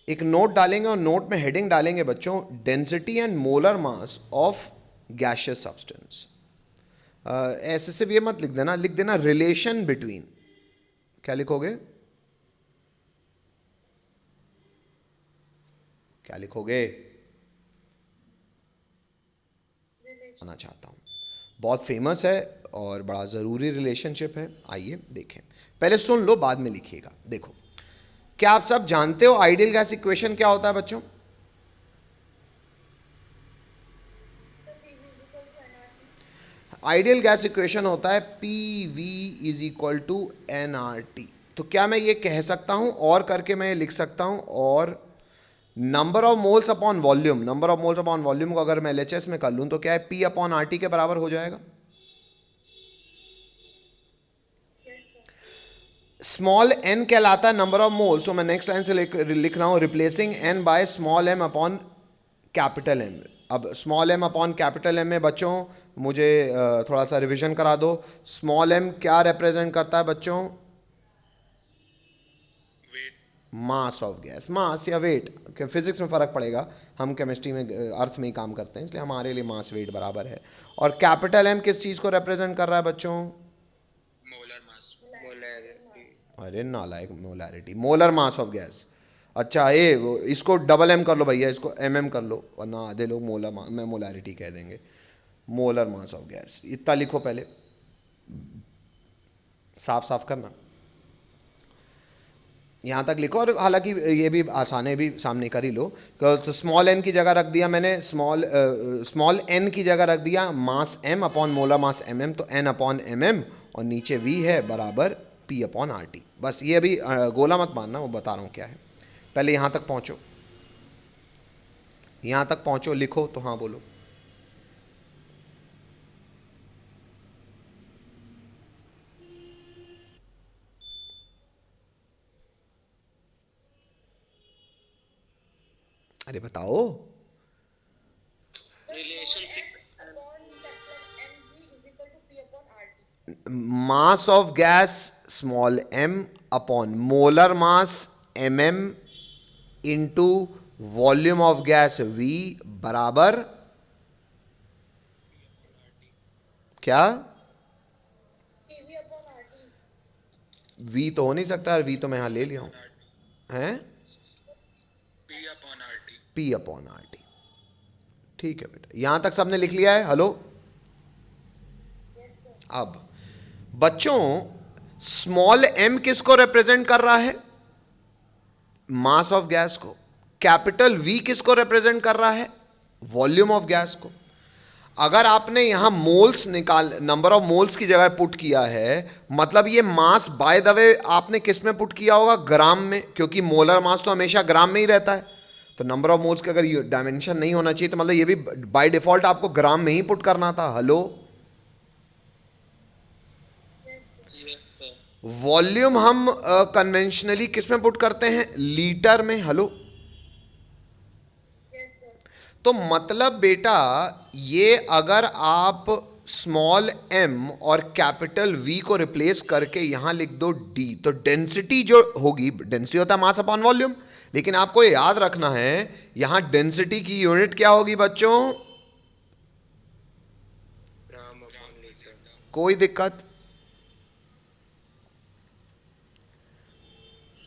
एक नोट डालेंगे और नोट में हेडिंग डालेंगे बच्चों, density and molar mass of gaseous substance. ऐसे सिर्फ ये मत लिख देना, लिख देना रिलेशन बिटवीन। क्या लिखोगे, क्या लिखोगे? आना चाहता हूं, बहुत फेमस है और बड़ा ज़रूरी रिलेशनशिप है। आइए देखें, पहले सुन लो बाद में लिखिएगा। देखो, क्या आप सब जानते हो आइडियल गैस इक्वेशन क्या होता है बच्चों? आइडियल गैस इक्वेशन होता है P V is equal to N R T. तो क्या मैं ये कह सकता हूं, और करके मैं ये लिख सकता हूं, और number of moles upon volume, number of moles upon volume को अगर मैं एलएचएस में कर लूं तो क्या है, पी अपॉन आर टी के बराबर हो जाएगा। स्मॉल एन कहलाता है नंबर ऑफ मोल्स, तो मैं नेक्स्ट लाइन से लिख रहा हूं, replacing n by small M upon capital M. अब small M upon capital M में बच्चों मुझे थोड़ा सा रिवीजन करा दो। स्मॉल एम क्या रिप्रेजेंट करता है बच्चों? मास ऑफ गैस, मास या वेट, फिजिक्स में फ़र्क पड़ेगा, हम केमिस्ट्री में अर्थ में ही काम करते हैं, इसलिए हमारे लिए मास वेट बराबर है। और कैपिटल एम किस चीज़ को रिप्रेजेंट कर रहा है बच्चों? Molar mass, molarity. अरे नालायक, molarity, molar mass of gas. अच्छा ये इसको डबल एम कर लो भैया, इसको एम एम कर लो, वरना आधे लोग मोलर में मोलैरिटी कह देंगे। मोलर मास ऑफ गैस, इतना लिखो पहले, साफ साफ करना, यहाँ तक लिखो। और हालांकि ये भी आसान है, भी सामने कर ही लो। तो स्मॉल एन की जगह रख दिया मैंने, स्मॉल एन की जगह रख दिया mass m upon molar mass M M, तो एन अपॉन एम एम, और नीचे वी है बराबर पी अपॉन आर टी। बस ये अभी गोला मत मानना, वो बता रहा हूँ क्या है। पहले यहाँ तक पहुँचो, यहाँ तक पहुँचो, लिखो तो हाँ बोलो। अरे बताओ। Relationship. Mass of gas small M upon molar mass M M into volume of gas V बराबर क्या? वी तो हो नहीं सकता यार, वी तो मैं यहां ले लिया हूं, हैं? P upon R T. P upon R T. ठीक है बेटा, यहां तक सबने लिख लिया है? हेलो। अब बच्चों, स्मॉल एम किसको रिप्रेजेंट कर रहा है? मास ऑफ गैस को। कैपिटल वी किसको रिप्रेजेंट कर रहा है? वॉल्यूम ऑफ गैस को। अगर आपने यहां मोल्स निकाल, नंबर ऑफ मोल्स की जगह पुट किया है, मतलब ये मास बाय द वे आपने किस में पुट किया होगा? ग्राम में, क्योंकि मोलर मास तो हमेशा ग्राम में ही रहता है। तो नंबर ऑफ मोल्स का अगर डायमेंशन नहीं होना चाहिए, तो मतलब ये भी बाय डिफॉल्ट आपको ग्राम में ही पुट करना था। हेलो। Yes sir. वॉल्यूम हम कन्वेंशनली किस में पुट करते हैं? लीटर में। हेलो। तो मतलब बेटा, ये अगर आप स्मॉल एम और कैपिटल वी को रिप्लेस करके यहां लिख दो डी, तो डेंसिटी जो होगी, डेंसिटी होता है मास अपॉन वॉल्यूम, लेकिन आपको ये याद रखना है यहां डेंसिटी की यूनिट क्या होगी बच्चों? Gram upon litre. कोई दिक्कत?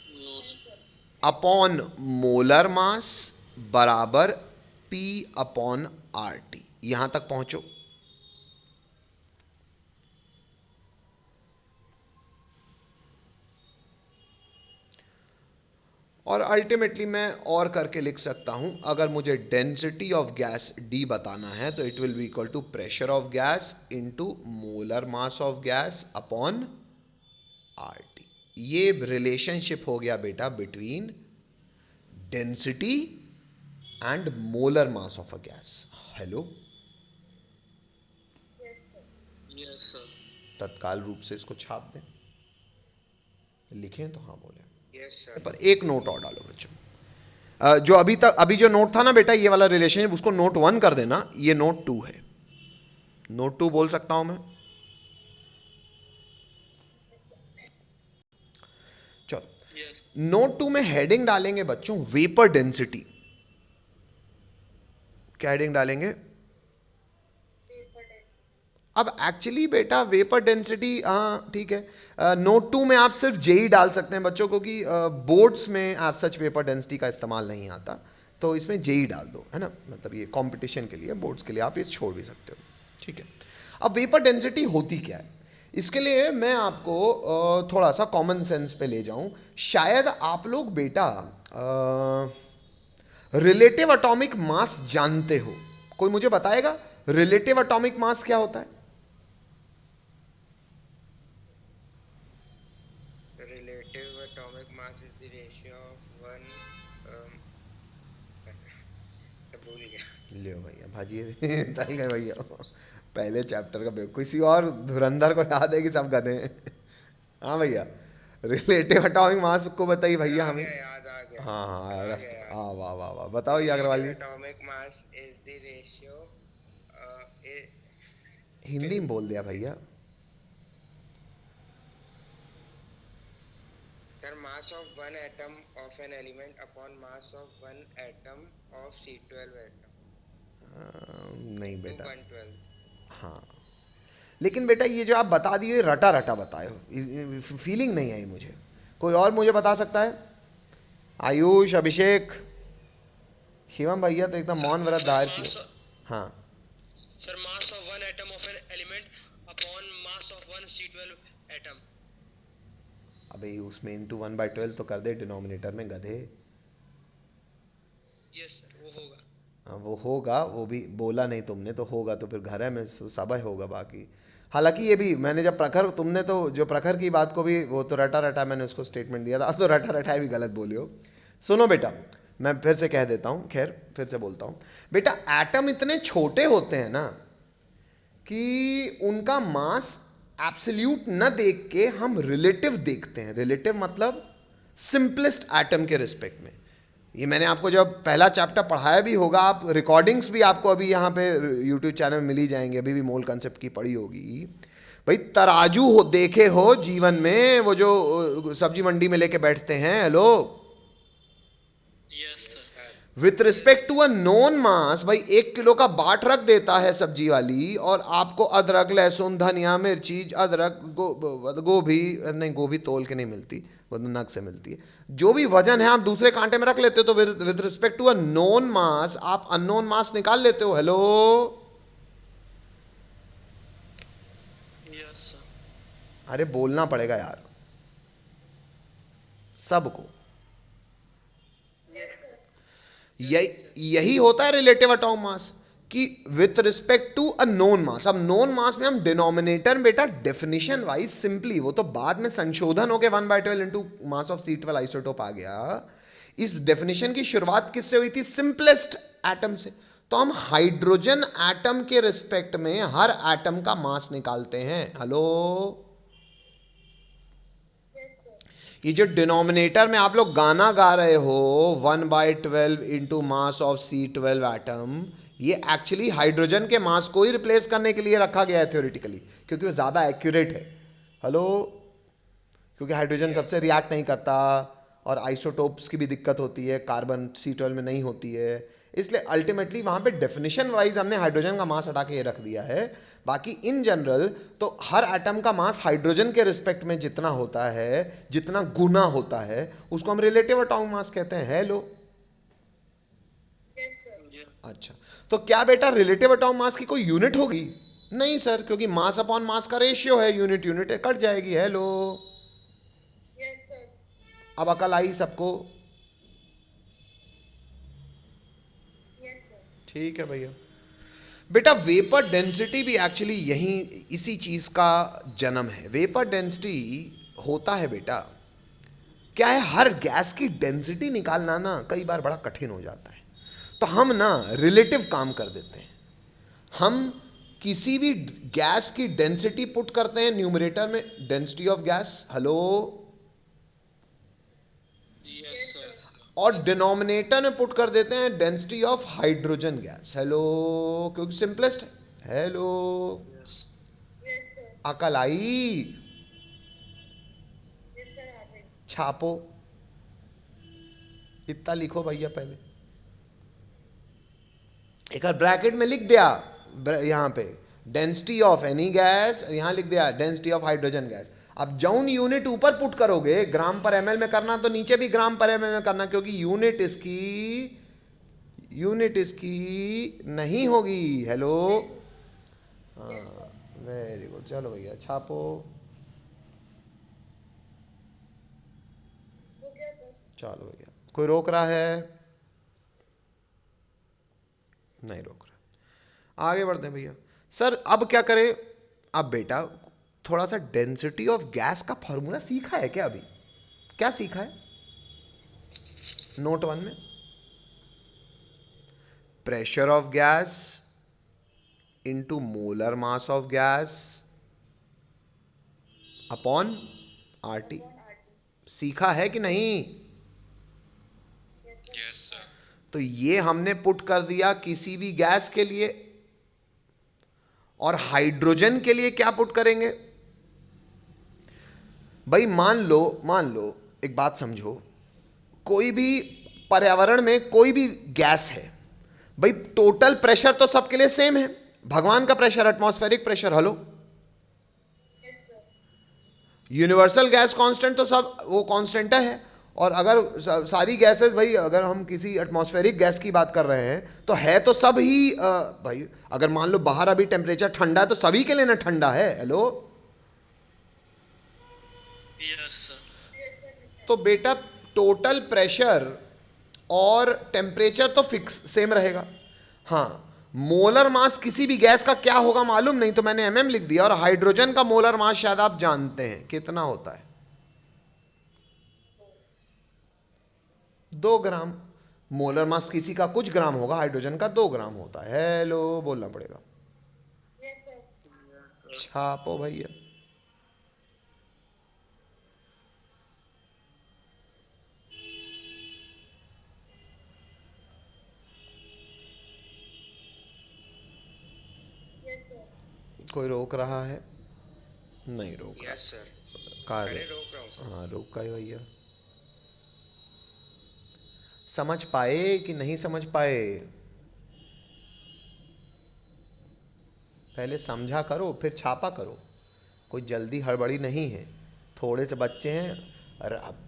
No sir. Upon molar mass बराबर पी अपॉन आर टी। यहां तक पहुंचो। और अल्टीमेटली मैं और करके लिख सकता हूं, अगर मुझे डेंसिटी ऑफ गैस डी बताना है तो it will be equal to pressure of gas into molar mass of gas upon R T. ये रिलेशनशिप हो गया बेटा between density and molar mass of a gas. Hello. Yes sir. तत्काल रूप से इसको छाप दें, लिखें तो हाँ बोले। Yes sir. पर एक नोट और डालो बच्चों, जो अभी तक, अभी जो नोट था ना बेटा, ये वाला रिलेशनशिप, उसको नोट 1 कर देना, ये नोट 2 है। नोट 2 बोल सकता हूं मैं? चलो। यस। नोट 2 में हेडिंग डालेंगे बच्चों वेपर डेंसिटी। क्या हेडिंग डालेंगे? अब एक्चुअली बेटा वेपर डेंसिटी, हाँ ठीक है, नोट 2 में आप सिर्फ जेई डाल सकते हैं बच्चों, क्योंकि बोर्ड्स में एज सच वेपर डेंसिटी का इस्तेमाल नहीं आता, तो इसमें जेई डाल दो, है ना, मतलब ये कंपटीशन के लिए, बोर्ड्स के लिए आप इस छोड़ भी सकते हो, ठीक है। अब वेपर डेंसिटी होती क्या है, इसके लिए मैं आपको थोड़ा सा कॉमन सेंस पे ले जाऊं। शायद आप लोग बेटा रिलेटिव एटॉमिक मास जानते हो, कोई मुझे बताएगा रिलेटिव एटॉमिक मास क्या होता है? Relative atomic mass is the ratio of one. भूल गया। लियो भैया भाजिए तल गए भैया, पहले चैप्टर का किसी और धुरंधर को याद है कि सब गधे हैं? हाँ भैया, रिलेटिव एटॉमिक मास को बताइए भैया हमें। याद आ गया। हाँ हाँ आ रास्ता, गया। हाँ वाह वाह वाह, बताओ ये अग्रवाल जी। Atomic mass is the ratio. Hindi में बोल दिया भैया। Sir, mass of one atom of an element upon mass of one atom of C12 atom नहीं to बेटा, 112. हाँ लेकिन बेटा ये जो आप बता दिए रटा रटा बताए हो, फीलिंग नहीं आई मुझे। कोई और मुझे बता सकता है? आयुष, अभिषेक, शिवम भैया तो एकदम मौन व्रत धार किए। हाँ Sir, mass of one atom of an element upon mass of one C12 atom. अबे उसमें इंटू 1/12 तो कर दे डिनोमिनेटर में गधे। Yes sir, वो होगा। हाँ वो होगा, वो भी बोला नहीं तुमने, तो होगा तो फिर घर है में सब होगा बाकी। हालांकि ये भी मैंने जब प्रखर, तुमने तो जो प्रखर की बात को भी वो तो रटा रटा मैंने उसको स्टेटमेंट दिया था, अब तो रटा रटा भी गलत बोले हो। सुनो बेटा, मैं फिर से कह देता हूँ, खैर फिर से बोलता हूँ बेटा, एटम इतने छोटे होते हैं ना कि उनका मास एब्सोल्यूट न देख के हम रिलेटिव देखते हैं। रिलेटिव मतलब सिंपलेस्ट एटम के रिस्पेक्ट में। ये मैंने आपको जब पहला चैप्टर पढ़ाया भी होगा, आप रिकॉर्डिंग्स भी आपको अभी यहाँ पे यूट्यूब चैनल में मिल ही जाएंगे, अभी भी मोल कंसेप्ट की पढ़ी होगी। भाई तराजू हो देखे हो जीवन में, वो जो सब्जी मंडी में लेके बैठते हैं, hello, Yes sir. With respect to a known mass, भाई 1 किलो का बाट रख देता है सब्जी वाली, और आपको अदरक, लहसुन, धनिया, मिर्ची, अदरक, गोभी, नहीं गोभी तोल के नहीं मिलती, वो तो नग से मिलती है, जो भी वजन है आप दूसरे कांटे में रख लेते हो, तो with respect to a known mass आप अननोन मास निकाल लेते हो। Hello, Yes sir. अरे बोलना पड़ेगा यार सबको। Yes sir. यही होता है रिलेटिव एटॉमिक मास कि with respect to a known mass. अब नोन मास में हम डिनोमिनेटर बेटा डेफिनेशन वाइज सिंपली, वो तो बाद में संशोधन होकर 1/12 into mass of C12 isotope आ गया। इस डेफिनेशन की शुरुआत किससे हुई थी? सिंपलेस्ट एटम से। तो हम हाइड्रोजन एटम के रिस्पेक्ट में हर एटम का मास निकालते हैं। हेलो, ये जो डिनोमिनेटर में आप लोग गाना गा रहे हो 1/12 into mass of C12 atom, ये एक्चुअली हाइड्रोजन के मास को ही रिप्लेस करने के लिए रखा गया है थ्योरेटिकली, क्योंकि वो ज़्यादा एक्यूरेट है। हेलो, क्योंकि हाइड्रोजन सबसे रिएक्ट नहीं करता और आइसोटोप्स की भी दिक्कत होती है, कार्बन C12 में नहीं होती है, इसलिए अल्टीमेटली वहाँ पे डेफिनेशन वाइज हमने हाइड्रोजन का मास हटा के ये रख दिया है। बाकी इन जनरल तो हर एटम का मास हाइड्रोजन के रिस्पेक्ट में जितना होता है, जितना गुना होता है, उसको हम रिलेटिव एटॉमिक मास कहते हैं। हेलो, अच्छा, तो क्या बेटा रिलेटिव एटॉमिक मास की कोई यूनिट होगी? नहीं सर, क्योंकि मास अपॉन मास का रेशियो है, यूनिट यूनिट कट जाएगी। हेलो, अब अकल आई सबको? ठीक है भैया। बेटा वेपर डेंसिटी भी एक्चुअली यही इसी चीज का जन्म है। वेपर डेंसिटी होता है बेटा, क्या है, हर गैस की डेंसिटी निकालना ना कई बार बड़ा कठिन हो जाता है, तो हम ना रिलेटिव काम कर देते हैं। हम किसी भी गैस की डेंसिटी पुट करते हैं न्यूमरेटर में, density of gas, hello, Yes sir. और डिनोमिनेटर में पुट कर देते हैं density of hydrogen gas. Hello, क्योंकि सिंपलेस्ट है। Hello, Yes. अकल आई? छापो। इतना लिखो भैया पहले, एक ब्रैकेट में लिख दिया यहां पे डेंसिटी ऑफ एनी गैस, यहां लिख दिया डेंसिटी ऑफ हाइड्रोजन गैस। अब जौन यूनिट ऊपर पुट करोगे ग्राम पर एमएल में करना, तो नीचे भी ग्राम पर एमएल में करना, क्योंकि यूनिट इसकी नहीं होगी। हेलो, हाँ वेरी गुड, चलो भैया छापो। चलो भैया, कोई रोक रहा है? नहीं रोक रहा। आगे बढ़ते हैं भैया। सर अब क्या करें? अब बेटा थोड़ा सा डेंसिटी ऑफ गैस का फॉर्मूला सीखा है क्या? अभी क्या सीखा है नोट 1 में? Pressure of gas into molar mass of gas upon RT. सीखा है कि नहीं? Yes sir. तो ये हमने पुट कर दिया किसी भी गैस के लिए, और हाइड्रोजन के लिए क्या पुट करेंगे भाई? मान लो एक बात समझो, कोई भी पर्यावरण में कोई भी गैस है भाई, टोटल प्रेशर तो सबके लिए सेम है। भगवान का pressure, atmospheric pressure, hello, universal gas constant तो सब वो कांस्टेंट है। और अगर सारी गैसेस भाई, अगर हम किसी एटमॉस्फेरिक गैस की बात कर रहे हैं तो है तो सब ही भाई, अगर मान लो बाहर अभी टेम्परेचर ठंडा है तो सभी के लिए ना ठंडा है। Hello, yes sir. तो बेटा टोटल प्रेशर और टेम्परेचर तो फिक्स सेम रहेगा। हाँ, मोलर मास किसी भी गैस का क्या होगा मालूम नहीं, तो मैंने एमएम लिख दिया। और हाइड्रोजन का मोलर मास शायद आप जानते हैं कितना होता है, 2 ग्राम। मोलर मास किसी का कुछ ग्राम होगा, हाइड्रोजन का 2 ग्राम होता है। हेलो, बोलना पड़ेगा। छापो भैया। कोई रोक रहा है? नहीं रोक रहा। Yes sir. कहा अरे है? रोक रहा हूँ सर। हाँ रोका है भैया। समझ पाए कि नहीं समझ पाए? पहले समझा करो फिर छापा करो, कोई जल्दी हड़बड़ी नहीं है। थोड़े से बच्चे हैं,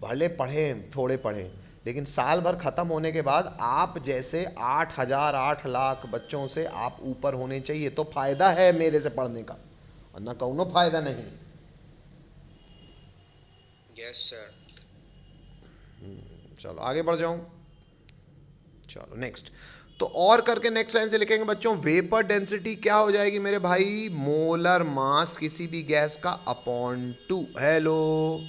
भले पढ़ें थोड़े पढ़ें, लेकिन साल भर ख़त्म होने के बाद आप जैसे 8,000 8 लाख बच्चों से आप ऊपर होने चाहिए, तो फ़ायदा है मेरे से पढ़ने का, और ना कौनो फ़ायदा नहीं। Yes sir. चलो आगे बढ़ जाऊं। चलो नेक्स्ट, तो और करके नेक्स्ट लाइन से लिखेंगे बच्चों, वेपर डेंसिटी क्या हो जाएगी मेरे भाई? मोलर मास किसी भी गैस का अपॉन 2। हेलो,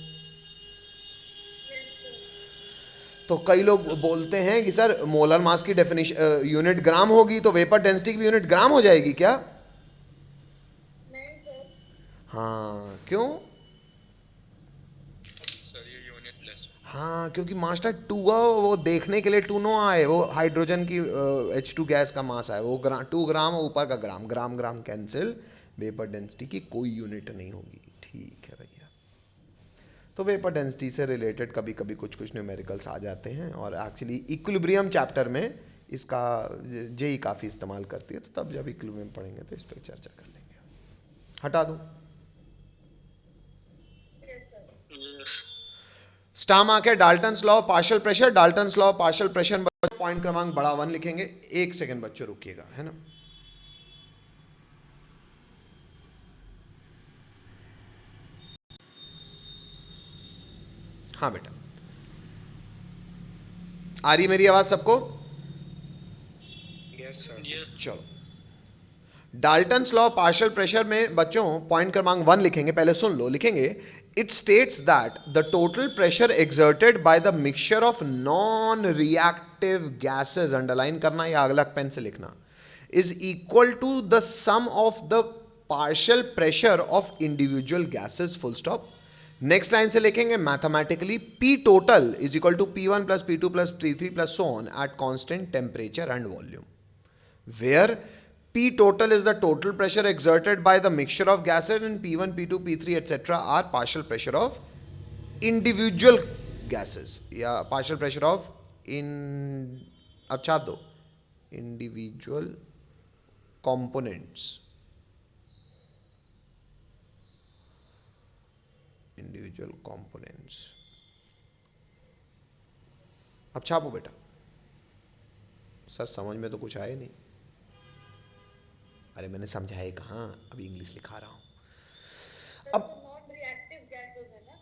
तो कई लोग बोलते हैं कि सर मोलर मास की डेफिनेशन यूनिट ग्राम होगी, तो वेपर डेंसिटी की भी यूनिट ग्राम हो जाएगी क्या? नहीं सर। हाँ, क्यों? सर ये यूनिट लेस। हाँ, क्योंकि मास्टर 2 वो देखने के लिए 2 नो आए, वो हाइड्रोजन की H2 गैस का मास है, वो 2 ग्राम, ऊपर का ग्राम, ग्राम ग्राम कैंसिल, वेपर डेंसिटी की कोई यूनिट नहीं होगी। ठीक है भैया, तो वेपर डेंसिटी से रिलेटेड कभी कभी कुछ कुछ न्यूमेरिकल्स आ जाते हैं, और एक्चुअली इक्विलिब्रियम चैप्टर में इसका जेई काफ़ी इस्तेमाल करती है, तो तब जब इक्विलिब्रियम पढ़ेंगे तो इस पर चर्चा कर लेंगे। हटा दूँ? Yes sir. स्टार मार्क है Dalton's law of partial pressure. Dalton's law of partial pressure point क्रमांक बड़ा 1 लिखेंगे। 1 सेकंड बच्चों रुकिएगा, है ना। हाँ बेटा, आ रही मेरी आवाज सबको? Yes sir. चलो, Dalton's law of partial pressure में बच्चों पॉइंट क्रमांक 1 लिखेंगे, पहले सुन लो। लिखेंगे, it states that the total pressure exerted by the mixture of non reactive gases, underline करना या अलग पेन से लिखना, is equal to the sum of the partial pressure of individual gases, full stop. Next line से लिखेंगे, mathematically P total is equal to P1 plus P2 plus P3 plus so on at constant temperature and volume, where P total is the total pressure exerted by the mixture of gases, and P1, P2, P3 etc. are partial pressure of individual gases या partial pressure of अब छाप दो, individual components, individual components. अब छापो बेटा। Sir समझ में तो कुछ आया नहीं। अरे मैंने समझाया कहाँ, अभी इंग्लिश लिखा रहा हूँ। अब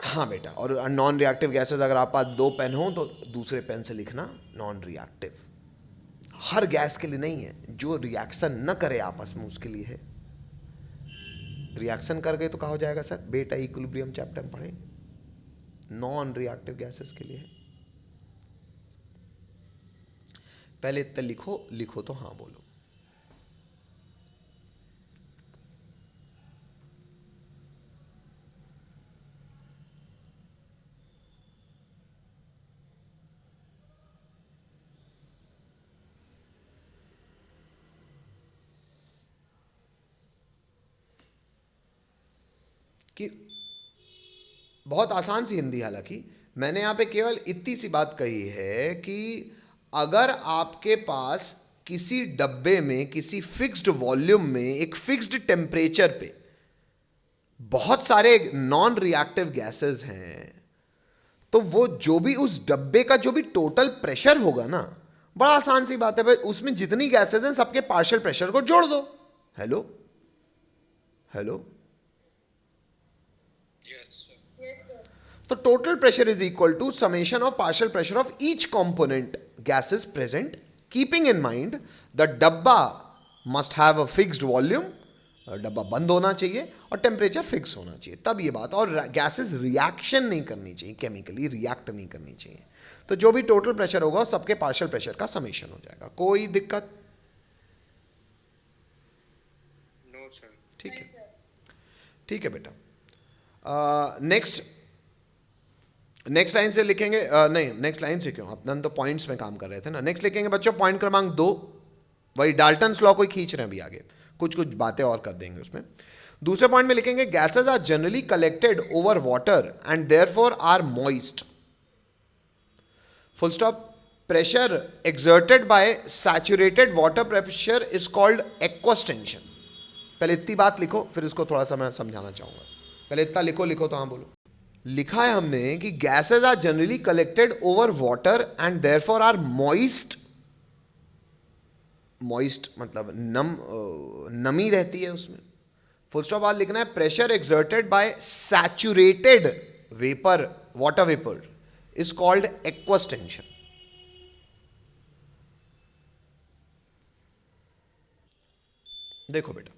हाँ बेटा, और नॉन रिएक्टिव गैसेस अगर आप पास दो पेन हो तो दूसरे पेन से लिखना नॉन रिएक्टिव। हर गैस के लिए नहीं है, जो रिएक्शन न करे आपस में उसके लिए है। रिएक्शन कर गए तो कहा हो जाएगा सर बेटा इक्विलिब्रियम चैप्टर में पढ़े, नॉन रिएक्टिव गैसेस के लिए है। पहले इतना लिखो तो हाँ बोलो। कि बहुत आसान सी हिंदी, हालांकि मैंने यहाँ पे केवल इतनी सी बात कही है कि अगर आपके पास किसी डब्बे में किसी फिक्स्ड वॉल्यूम में एक फिक्स्ड टेम्परेचर पे बहुत सारे नॉन रिएक्टिव गैसेस हैं, तो वो जो भी उस डब्बे का जो भी टोटल प्रेशर होगा ना, बड़ा आसान सी बात है भाई, उसमें जितनी गैसेस हैं सबके पार्शियल प्रेशर को जोड़ दो। हेलो हेलो, तो total pressure is equal to summation of partial pressure of each component gases present, keeping in mind the डब्बा must have a fixed volume, डब्बा बंद होना चाहिए और टेम्परेचर फिक्स होना चाहिए, तब ये बात। और गैसेस रिएक्शन नहीं करनी चाहिए, केमिकली रिएक्ट नहीं करनी चाहिए। तो जो भी टोटल प्रेशर होगा सबके पार्शियल प्रेशर का समेशन हो जाएगा। कोई दिक्कत? No sir. ठीक है, ठीक है बेटा। नेक्स्ट लाइन से लिखेंगे, नहीं नेक्स्ट लाइन से क्यों, अपना तो पॉइंट्स में काम कर रहे थे ना। नेक्स्ट लिखेंगे बच्चों पॉइंट क्रमांक 2, वही डाल्टन्स लॉ को ही खींच रहे हैं अभी आगे, कुछ बातें और कर देंगे उसमें। दूसरे पॉइंट में लिखेंगे gases are generally collected over water and therefore are moist, full stop. Pressure exerted by saturated water pressure is called aqueous tension. पहले इतनी बात लिखो, फिर इसको थोड़ा सा मैं समझाना चाहूंगा। पहले इतना लिखो तो हाँ बोलो। लिखा है हमने कि gases are generally collected over water and therefore are moist. Moist मतलब नमी रहती है उसमें। फुल स्टॉप बाद लिखना है pressure exerted by saturated vapour, water vapour is called aqueous tension. देखो बेटा,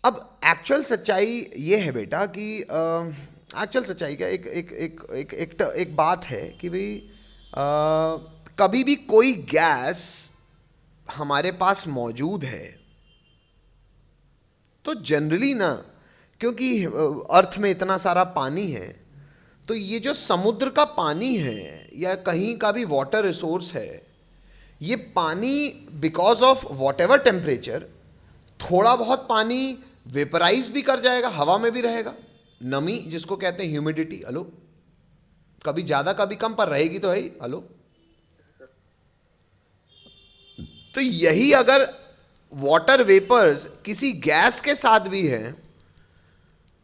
अब एक्चुअल सच्चाई ये है बेटा कि एक्चुअल सच्चाई का एक बात है कि भाई कभी भी कोई गैस हमारे पास मौजूद है तो जनरली ना, क्योंकि अर्थ में इतना सारा पानी है, तो ये जो समुद्र का पानी है या कहीं का भी वाटर रिसोर्स है, ये पानी because of what ever temperature थोड़ा बहुत पानी वेपराइज भी कर जाएगा, हवा में भी रहेगा। नमी जिसको कहते हैं ह्यूमिडिटी, हेलो, कभी ज़्यादा कभी कम पर रहेगी तो है ही, हेलो। तो यही अगर वाटर वेपर्स किसी गैस के साथ भी है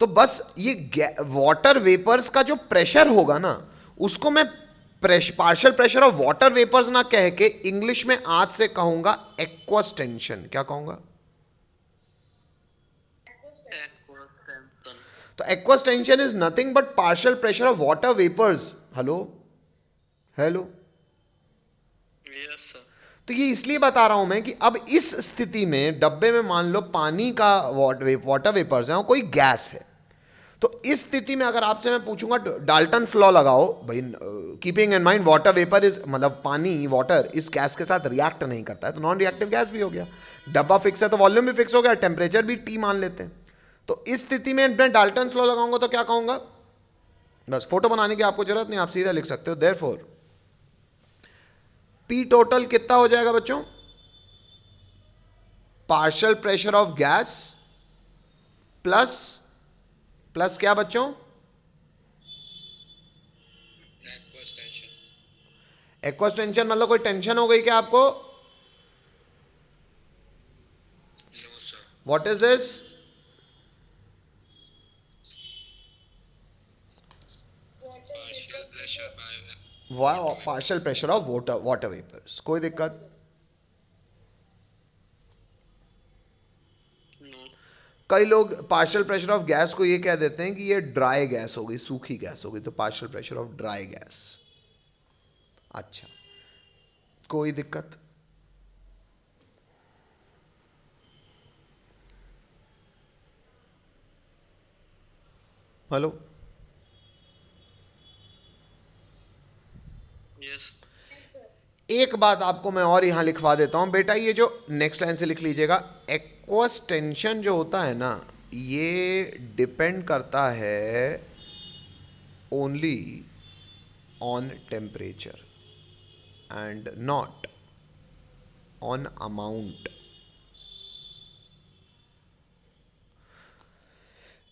तो बस ये वाटर वेपर्स का जो प्रेशर होगा ना, उसको मैं partial pressure of water vapours ना कह के इंग्लिश में आज से कहूंगा एक्वस टेंशन। क्या कहूंगा? तो aqueous tension is nothing but partial pressure of water vapours. Hello hello, तो ये इसलिए बता रहा हूं मैं कि अब इस स्थिति में डब्बे में मान लो पानी का वाटर वेपर्स है और कोई गैस है, तो इस स्थिति में अगर आपसे मैं पूछूंगा डाल्टन्स लॉ लगाओ भाई, keeping in mind water vapour is मतलब पानी, वाटर इस गैस के साथ रिएक्ट नहीं करता है, तो नॉन रिएक्टिव गैस भी हो गया। डब्बा फिक्स है तो वॉल्यूम भी फिक्स हो गया, टेम्परेचर भी टी मान लेते हैं। तो इस स्थिति में मैं डाल्टन्स लॉ लगाऊंगा तो क्या कहूंगा? बस फोटो बनाने की आपको जरूरत नहीं, आप सीधा लिख सकते हो देयरफॉर पी टोटल कितना हो जाएगा बच्चों? Partial pressure of gas plus क्या बच्चों? एक्वस टेंशन मतलब कोई टेंशन हो गई क्या आपको? No, sir. What is this? Partial pressure by partial pressure of water vapours. कोई दिक्कत? no. कई लोग पार्शियल प्रेशर ऑफ गैस को ये कह देते हैं कि ये ड्राई गैस हो गई, सूखी गैस हो गई, तो partial pressure of dry gas. अच्छा, कोई दिक्कत? हेलो? Yes. एक बात आपको मैं और यहां लिखवा देता हूं बेटा, ये जो नेक्स्ट लाइन से लिख लीजिएगा, एक्वस टेंशन जो होता है ना, ये डिपेंड करता है only on temperature and not on amount.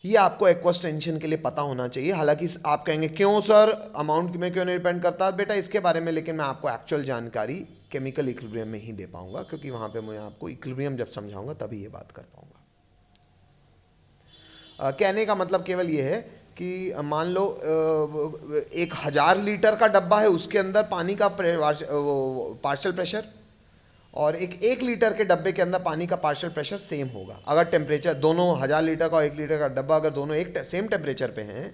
ये आपको एक्वस टेंशन के लिए पता होना चाहिए। हालांकि आप कहेंगे क्यों सर, अमाउंट में क्यों नहीं डिपेंड करता? बेटा इसके बारे में लेकिन मैं आपको एक्चुअल जानकारी केमिकल इक्विलिब्रियम में ही दे पाऊंगा, क्योंकि वहां पे मैं आपको इक्विलिब्रियम जब समझाऊंगा तभी ये बात कर पाऊंगा। कहने का मतलब केवल ये है कि मान लो 1000 लीटर का डब्बा है, उसके अंदर पानी का पार्शियल प्रेशर, और एक लीटर के डब्बे के अंदर पानी का पार्शियल प्रेशर सेम होगा। अगर टेम्परेचर दोनों 1000 लीटर का और 1 लीटर का डब्बा अगर दोनों एक सेम टेम्परेचर पे हैं,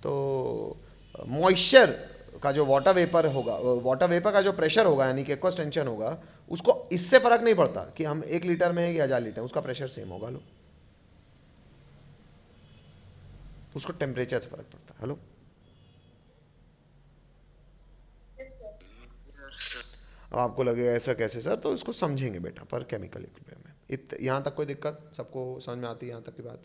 तो मॉइस्चर का जो वाटर वेपर होगा, वाटर वेपर का जो प्रेशर होगा यानी कि एक्वस टेंशन होगा, उसको इससे फर्क नहीं पड़ता कि हम 1 लीटर में है कि 1000 लीटर, उसका प्रेशर सेम होगा। लो, उसको टेम्परेचर से फर्क पड़ता है। हेलो? अब आपको लगेगा ऐसा कैसे सर, तो इसको समझेंगे बेटा पर केमिकल इक्विलिब्रियम में। यहाँ तक कोई दिक्कत? सबको समझ में आती है यहाँ तक की बात?